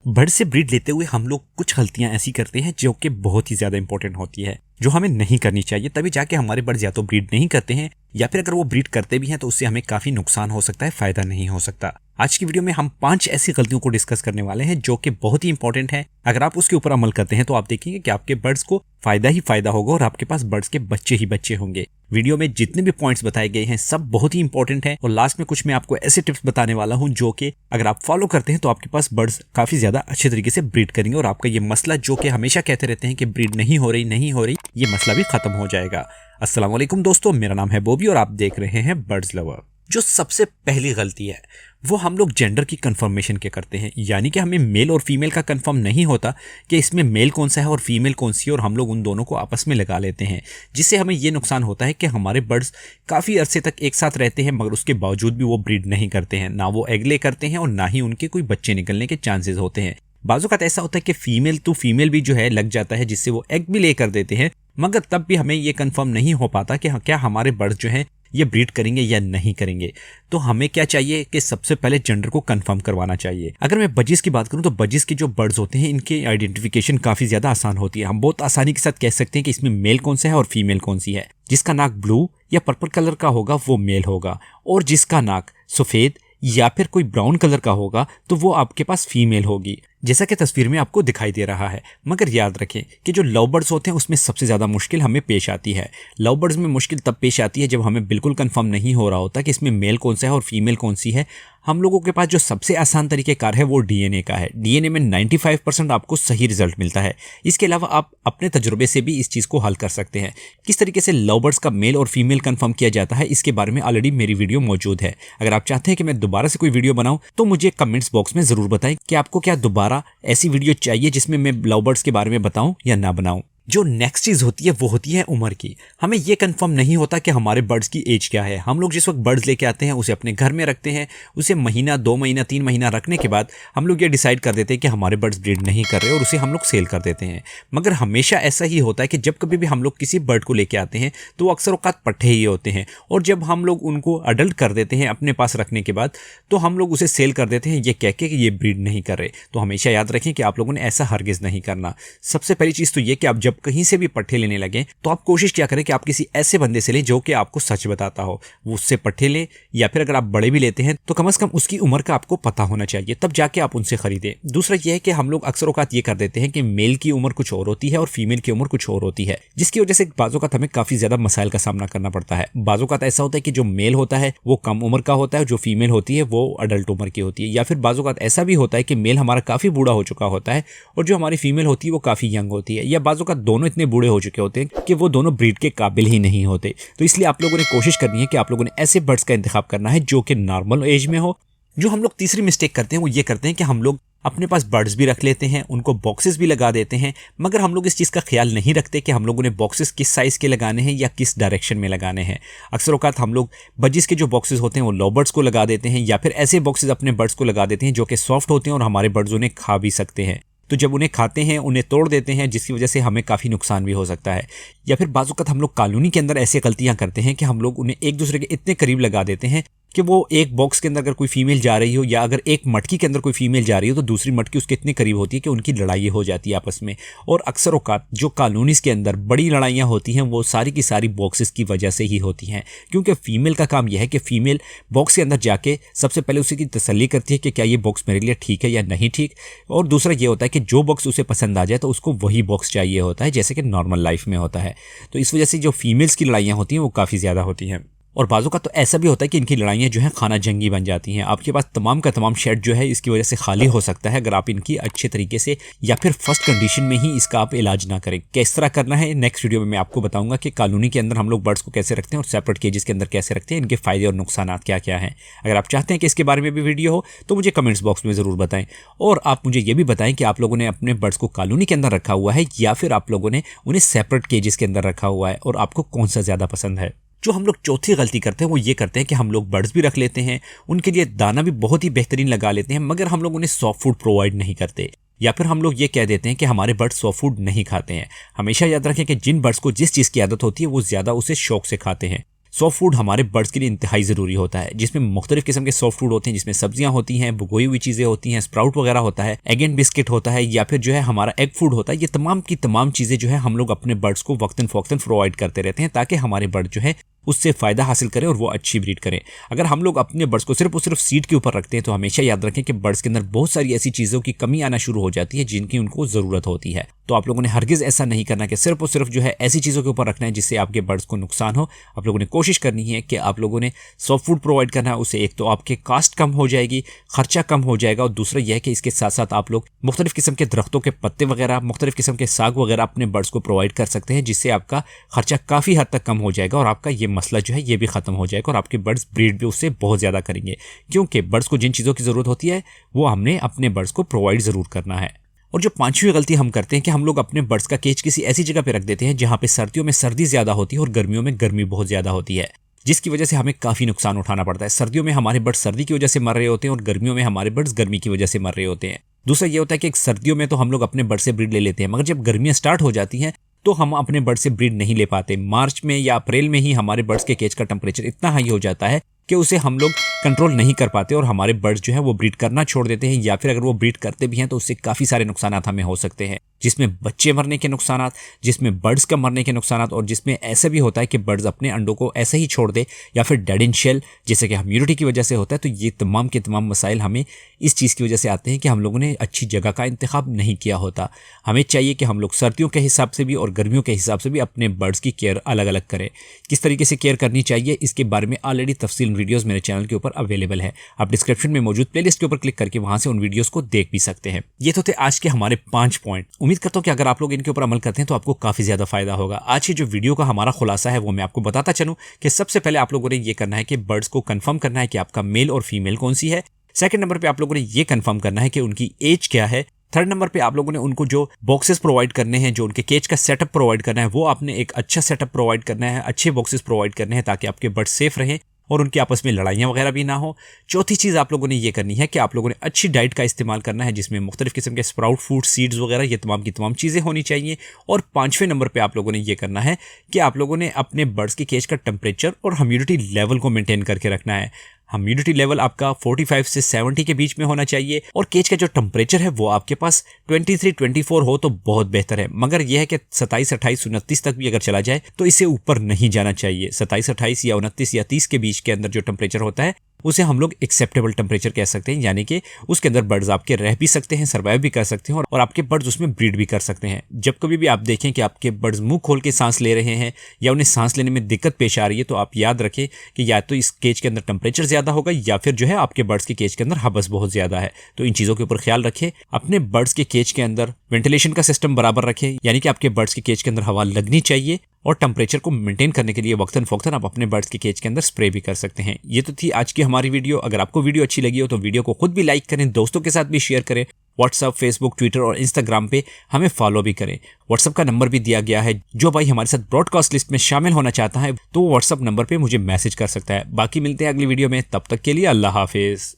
Bird से breed लेते हुए हम लोग कुछ गलतियां ऐसी करते हैं जो कि बहुत ही ज्यादा इंपॉर्टेंट होती है, जो हमें नहीं करनी चाहिए। तभी जाके हमारे बर्ड्स या तो ब्रीड नहीं करते हैं या फिर अगर वो ब्रीड करते भी हैं तो उससे हमें काफी नुकसान हो सकता है, फायदा नहीं हो सकता। आज की वीडियो में हम 5 ऐसी गलतियों को डिस्कस करने वाले हैं जो कि बहुत ही इंपॉर्टेंट है। अगर आप उसके ऊपर अमल करते हैं तो आप देखेंगे कि आपके बर्ड्स को फायदा ही फायदा होगा और आपके पास बर्ड्स के बच्चे ही बच्चे होंगे। वीडियो में जितने भी पॉइंट्स बताए गए हैं सब बहुत ही इंपॉर्टेंट है और लास्ट में कुछ मैं आपको ऐसे टिप्स बताने वाला हूं जो कि अगर आप फॉलो करते हैं तो आपके पास बर्ड्स काफी ज्यादा अच्छे तरीके से ब्रीड करेंगे और आपका ये मसला जो कि हमेशा कहते रहते हैं कि ब्रीड नहीं हो रही, ये मसला भी खत्म हो जाएगा। अस्सलाम वालेकुम दोस्तों, मेरा नाम है बॉबी और आप देख रहे हैं बर्ड्स लवर। जो सबसे पहली गलती है वो हम लोग जेंडर की कंफर्मेशन के करते हैं, यानी कि हमें मेल और फीमेल का कंफर्म नहीं होता कि इसमें मेल कौन सा है और फीमेल कौन सी है, और हम लोग उन दोनों को आपस में लगा लेते हैं, जिससे हमें ये नुकसान होता है कि हमारे बर्ड्स काफ़ी अरसे तक एक साथ रहते हैं मगर उसके बावजूद भी वो ब्रीड नहीं करते हैं, ना वो एग ले करते हैं और ना ही उनके कोई बच्चे निकलने के चांसेस होते हैं। बाजू का ऐसा होता है कि फीमेल टू फीमेल भी जो है लग जाता है, जिससे वो एग भी ले कर देते हैं, मगर तब भी हमें ये कंफर्म नहीं हो पाता कि क्या हमारे बर्ड्स जो हैं ये ब्रीड करेंगे या नहीं करेंगे। तो हमें क्या चाहिए कि सबसे पहले जेंडर को कंफर्म करवाना चाहिए। अगर मैं बजीज की बात करूं तो बजीज के जो बर्ड्स होते हैं इनकी आइडेंटिफिकेशन काफी ज्यादा आसान होती है। हम बहुत आसानी के साथ कह सकते हैं कि इसमें मेल कौन सा है और फीमेल कौन सी है। जिसका नाक ब्लू या पर्पल कलर का होगा वो मेल होगा, और जिसका नाक सफेद या फिर कोई ब्राउन कलर का होगा तो वो आपके पास फीमेल होगी, जैसा कि तस्वीर में आपको दिखाई दे रहा है। मगर याद रखें कि जो लव बर्ड्स होते हैं उसमें सबसे ज़्यादा मुश्किल हमें पेश आती है। लव बर्ड्स में मुश्किल तब पेश आती है जब हमें बिल्कुल कंफर्म नहीं हो रहा होता कि इसमें मेल कौन सा है और फीमेल कौन सी है। हम लोगों के पास जो सबसे आसान तरीक़ेकार है वो डीएनए का है। डीएनए में 95% आपको सही रिजल्ट मिलता है। इसके अलावा आप अपने तजुर्बे से भी इस चीज़ को हल कर सकते हैं। किस तरीके से लव बर्ड्स का मेल और फीमेल कंफर्म किया जाता है इसके बारे में ऑलरेडी मेरी वीडियो मौजूद है। अगर आप चाहते हैं कि मैं दोबारा से कोई वीडियो बनाऊं तो मुझे कमेंट्स बॉक्स में ज़रूर बताएं कि आपको क्या दोबारा ऐसी वीडियो चाहिए जिसमें मैं लव बर्ड्स के बारे में बताऊं या ना बनाऊं। जो नेक्स्ट चीज़ होती है वो होती है उम्र की। हमें ये कंफर्म नहीं होता कि हमारे बर्ड्स की एज क्या है। हम लोग जिस वक्त बर्ड्स लेके आते हैं उसे अपने घर में रखते हैं, उसे महीना 2 महीना 3 महीना रखने के बाद हम लोग ये डिसाइड कर देते हैं कि हमारे बर्ड्स ब्रीड नहीं कर रहे और उसे हम लोग सेल कर देते हैं। मगर हमेशा ऐसा ही होता है कि जब कभी भी हम लोग किसी बर्ड को लेके आते हैं तो वो अक्सर औकात पट्ठे ही होते हैं, और जब हम लोग उनको अडल्ट कर देते हैं अपने पास रखने के बाद तो हम लोग उसे सेल कर देते हैं ये कह के कि ये ब्रीड नहीं कर रहे। तो हमेशा याद रखें कि आप लोगों ने ऐसा हरगिज़ नहीं करना। सबसे पहली चीज़ तो ये कि आप जब कहीं से भी पट्ठे लेने लगे तो आप कोशिश क्या करें कि आप किसी ऐसे बंदे से लें जो कि आपको सच बताता हो, वो उससे पट्ठे लें, या फिर अगर आप बड़े भी लेते हैं तो कम से कम उसकी उम्र का आपको पता होना चाहिए, तब जाके आप उनसे खरीदें। दूसरा यह है कि हम लोग अक्सर औकात ये कर देते हैं कि मेल की उम्र कुछ और होती है और फीमेल की उम्र कुछ और होती है, जिसकी वजह से बाज़ औकात हमें काफी ज्यादा मसाइल का सामना करना पड़ता है। बाज़ औकात ऐसा होता है कि जो मेल होता है वो कम उम्र का होता है, जो फीमेल होती है वो अडल्ट उम्र की होती है, या फिर बाज़ औकात ऐसा भी होता है कि मेल हमारा काफी बूढ़ा हो चुका होता है और जो हमारी फीमेल होती है वो काफी यंग होती है, या बाज़ औकात दोनों इतने बूढ़े हो चुके होते हैं कि वो दोनों ब्रीड के काबिल ही नहीं होते। तो इसलिए आप लोगों ने कोशिश करनी है कि आप लोगों ने ऐसे बर्ड्स का इंतखाब करना है जो कि नॉर्मल एज में हो। जो हम लोग तीसरी मिस्टेक करते हैं वो ये करते हैं कि हम लोग अपने पास बर्ड्स भी रख लेते हैं, उनको बॉक्सेस भी लगा देते हैं, मगर हम लोग इस चीज़ का ख्याल नहीं रखते कि हम लोगों ने बॉक्सेस किस साइज़ के लगाने हैं या किस डायरेक्शन में लगाने हैं। अक्सर औकात हम लोग बजिस के जो बॉक्सेस होते हैं वो लव बर्ड्स को लगा देते हैं, या फिर ऐसे बॉक्सेस अपने बर्ड्स को लगा देते हैं जो कि सॉफ्ट होते हैं और हमारे बर्ड्स उन्हें खा भी सकते हैं। तो जब उन्हें खाते हैं उन्हें तोड़ देते हैं, जिसकी वजह से हमें काफ़ी नुकसान भी हो सकता है। या फिर बाज़ औक़ात हम लोग कॉलोनी के अंदर ऐसी गलतियां करते हैं कि हम लोग उन्हें एक दूसरे के इतने करीब लगा देते हैं कि वो एक बॉक्स के अंदर अगर कोई फीमेल जा रही हो या अगर एक मटकी के अंदर कोई फीमेल जा रही हो तो दूसरी मटकी उसके इतने करीब होती है कि उनकी लड़ाई हो जाती है आपस में। और अक्सर औकात जो कॉलोनीज़ के अंदर बड़ी लड़ाइयाँ होती हैं वो सारी की सारी बॉक्सेस की वजह से ही होती हैं, क्योंकि फीमेल का काम यह है कि फीमेल बॉक्स के अंदर जाके सबसे पहले उसी की तसल्ली करती है कि क्या ये बॉक्स मेरे लिए ठीक है या नहीं ठीक, और दूसरा ये होता है कि जो बॉक्स उसे पसंद आ जाए तो उसको वही बॉक्स चाहिए होता है, जैसे कि नॉर्मल लाइफ में होता है। तो इस वजह से जो फीमेल्स की लड़ाइयाँ होती हैं वो काफ़ी ज़्यादा होती हैं। और बाज़ों का तो ऐसा भी होता है कि इनकी लड़ाइयाँ जो हैं खाना जंगी बन जाती हैं। आपके पास तमाम का तमाम शेड जो है इसकी वजह से खाली हो सकता है अगर आप इनकी अच्छे तरीके से या फिर फर्स्ट कंडीशन में ही इसका आप इलाज ना करें। किस तरह करना है नेक्स्ट वीडियो में मैं आपको बताऊंगा कि कॉलोनी के अंदर हम लोग बर्ड्स को कैसे रखते हैं और सेपरेट केजेस के अंदर कैसे रखते हैं, इनके फ़ायदे और नुकसान क्या क्या हैं। अगर आप चाहते हैं कि इसके बारे में भी वीडियो हो तो मुझे कमेंट्स बॉक्स में ज़रूर बताएं, और आप मुझे ये भी बताएं कि आप लोगों ने अपने बर्ड्स को कॉलोनी के अंदर रखा हुआ है या फिर आप लोगों ने उन्हें सेपरेट केजेस के अंदर रखा हुआ है, और आपको कौन सा ज़्यादा पसंद है। जो हम लोग चौथी गलती करते हैं वो ये करते हैं कि हम लोग बर्ड्स भी रख लेते हैं, उनके लिए दाना भी बहुत ही बेहतरीन लगा लेते हैं, मगर हम लोग उन्हें सॉफ्ट फूड प्रोवाइड नहीं करते, या फिर हम लोग ये कह देते हैं कि हमारे बर्ड्स सॉफ्ट फूड नहीं खाते हैं। हमेशा याद रखें कि जिन बर्ड्स को जिस चीज़ की आदत होती है वो ज़्यादा उसे शौक से खाते हैं। सॉफ्ट फूड हमारे बर्ड्स के लिए इंतहाई ज़रूरी होता है, जिसमें मुख्तलिफ किस्म के सॉफ्ट फूड होते हैं, जिसमें सब्जियां होती हैं, भुगोई हुई चीज़ें होती हैं, स्प्राउट वगैरह होता है, एग एंड बिस्किट होता है, या फिर जो है हमारा एग फूड होता है। ये तमाम की तमाम चीज़ें जो है हम लोग अपने बर्ड्स को वक्तन फ़ौक्तन प्रोवाइड करते रहते हैं, ताकि हमारे बर्ड जो है उससे फ़ायदा हासिल करें और वो अच्छी ब्रीड करें। अगर हम लोग अपने बर्ड्स को सिर्फ और सिर्फ सीड के ऊपर रखते हैं तो हमेशा याद रखें कि बर्ड्स के अंदर बहुत सारी ऐसी चीज़ों की कमी आना शुरू हो जाती है जिनकी उनको ज़रूरत होती है। तो आप लोगों ने हरगिज़ ऐसा नहीं करना कि सिर्फ और सिर्फ जो है ऐसी चीज़ों के ऊपर रखना है जिससे आपके बर्ड्स को नुकसान हो। आप लोगों ने कोशिश करनी है कि आप लोगों ने सॉफ्ट फूड प्रोवाइड करना है, उससे एक तो आपके कास्ट कम हो जाएगी, खर्चा कम हो जाएगा, और दूसरा यह है कि इसके साथ साथ आप लोग मुख्तलिफ किस्म के दरख्तों के पत्ते वगैरह, मुख्तलिफ किस्म के साग वगैरह अपने बर्ड्स को प्रोवाइड कर सकते हैं, जिससे आपका खर्चा काफ़ी हद तक कम हो जाएगा और आपका ये मसला जो है ये भी ख़त्म हो जाएगा और आपके बर्ड्स ब्रीड भी उससे बहुत ज़्यादा करेंगे। क्योंकि बर्ड्स को जिन चीज़ों की ज़रूरत होती है वो हमने अपने बर्ड्स को प्रोवाइड ज़रूर करना है। और जो पांचवी गलती हम करते हैं कि हम लोग अपने बर्ड्स का केज किसी ऐसी जगह पे रख देते हैं जहाँ पे सर्दियों में सर्दी ज़्यादा होती है और गर्मियों में गर्मी बहुत ज़्यादा होती है, जिसकी वजह से हमें काफ़ी नुकसान उठाना पड़ता है। सर्दियों में हमारे बर्ड्स सर्दी की वजह से मर रहे होते हैं और गर्मियों में हमारे बर्ड्स गर्मी की वजह से मर रहे होते हैं। दूसरा ये होता है कि सर्दियों में तो हम लोग अपने बर्ड से ब्रीड ले लेते हैं, मगर जब गर्मियाँ स्टार्ट हो जाती हैं तो हम अपने बर्ड से ब्रीड नहीं ले पाते। मार्च में या अप्रैल में ही हमारे बर्ड्स के केज का टेम्परेचर इतना हाई हो जाता है कि उसे हम लोग कंट्रोल नहीं कर पाते और हमारे बर्ड्स जो है वो ब्रीड करना छोड़ देते हैं, या फिर अगर वो ब्रीड करते भी हैं तो उससे काफ़ी सारे नुकसान हमें हो सकते हैं, जिसमें बच्चे मरने के नुकसान, जिसमें बर्ड्स का मरने के नुकसान, और जिसमें ऐसा भी होता है कि बर्ड्स अपने अंडों को ऐसे ही छोड़ दे या फिर डेड इन शेल, जैसे कि ह्यूमिडिटी की वजह से होता है। तो ये तमाम के तमाम मसाइल हमें इस चीज़ की वजह से आते हैं कि हम लोगों ने अच्छी जगह का इंतखाब नहीं किया होता। हमें चाहिए कि हम लोग सर्दियों के हिसाब से भी और गर्मियों के हिसाब से भी अपने बर्ड्स की केयर अलग अलग करें। किस तरीके से केयर करनी चाहिए इसके बारे में ऑलरेडी तफसील वीडियोस मेरे चैनल के ऊपर अवेलेबल है। आप डिस्क्रिप्शन में मौजूद प्लेलिस्ट के ऊपर क्लिक करके वहां से उन वीडियोस को देख भी सकते हैं। ये तो थे आज के हमारे 5 पॉइंट। उम्मीद करता हूं कि अगर आप लोग इनके ऊपर अमल करते हैं तो आपको काफी ज्यादा फायदा होगा। आज की जो वीडियो का हमारा खुलासा है वो मैं आपको बताता चलूं कि सबसे पहले आप लोगों ने ये करना है कि बर्ड्स को कंफर्म करना है कि आपका मेल और फीमेल कौन सी है। सेकंड नंबर पे आप लोगों ने ये कंफर्म करना है कि उनकी एज क्या है। थर्ड नंबर पे आप लोगों ने उनको जो बॉक्सेस प्रोवाइड करने हैं, जो उनके केज का सेटअप प्रोवाइड करना है, वो आपने एक अच्छा सेटअप प्रोवाइड करना है, अच्छे बॉक्सेस प्रोवाइड करने हैं ताकि आपके बर्ड सेफ रहें और उनकी आपस में लड़ाइयाँ वगैरह भी ना हो। चौथी चीज़ आप लोगों ने ये करनी है कि आप लोगों ने अच्छी डाइट का इस्तेमाल करना है, जिसमें मुख्तलिफ किस्म के स्प्राउट फूड, सीड्स वगैरह ये तमाम की तमाम चीज़ें होनी चाहिए। और पाँचवें नंबर पे आप लोगों ने ये करना है कि आप लोगों ने अपने बर्ड्स के केज का टेम्परेचर और ह्यूमिडिटी लेवल को मेंटेन करके रखना है। ह्यूमिडिटी लेवल आपका 45 से 70 के बीच में होना चाहिए और केज का जो टेम्परेचर है वो आपके पास 23-24 हो तो बहुत बेहतर है। मगर यह है कि 27, 28, 29 तक भी अगर चला जाए तो इससे ऊपर नहीं जाना चाहिए। 27, 28 या 29 या 30 के बीच के अंदर जो टेम्परेचर होता है उसे हम लोग एक्सेप्टेबल टेम्परेचर कह सकते हैं, यानी कि उसके अंदर बर्ड्स आपके रह भी सकते हैं, सर्वाइव भी कर सकते हैं और आपके बर्ड्स उसमें ब्रीड भी कर सकते हैं। जब कभी भी आप देखें कि आपके बर्ड्स मुंह खोल के सांस ले रहे हैं या उन्हें सांस लेने में दिक्कत पेश आ रही है तो आप याद रखें कि या तो इस केज के अंदर टेम्परेचर ज़्यादा होगा या फिर जो है आपके बर्ड्स के केज के अंदर हबस बहुत ज़्यादा है। तो इन चीज़ों के ऊपर ख्याल रखें। अपने बर्ड्स के केज के अंदर वेंटिलेशन का सिस्टम बराबर रखें, यानी कि आपके बर्ड्स के केज के अंदर हवा लगनी चाहिए और टेम्परेचर को मेंटेन करने के लिए वक्तन फ़ौक्तन आप अपने बर्ड्स के केज के अंदर स्प्रे भी कर सकते हैं। ये तो थी आज की हमारी वीडियो। अगर आपको वीडियो अच्छी लगी हो तो वीडियो को खुद भी लाइक करें, दोस्तों के साथ भी शेयर करें, व्हाट्सअप, फेसबुक, ट्विटर और इंस्टाग्राम पे हमें फॉलो भी करें। व्हाट्सअप का नंबर भी दिया गया है, जो भाई हमारे साथ ब्रॉडकास्ट लिस्ट में शामिल होना चाहता है तो वो व्हाट्सअप नंबर पे मुझे मैसेज कर सकता है। बाकी मिलते हैं अगली वीडियो में, तब तक के लिए अल्लाह हाफिज़।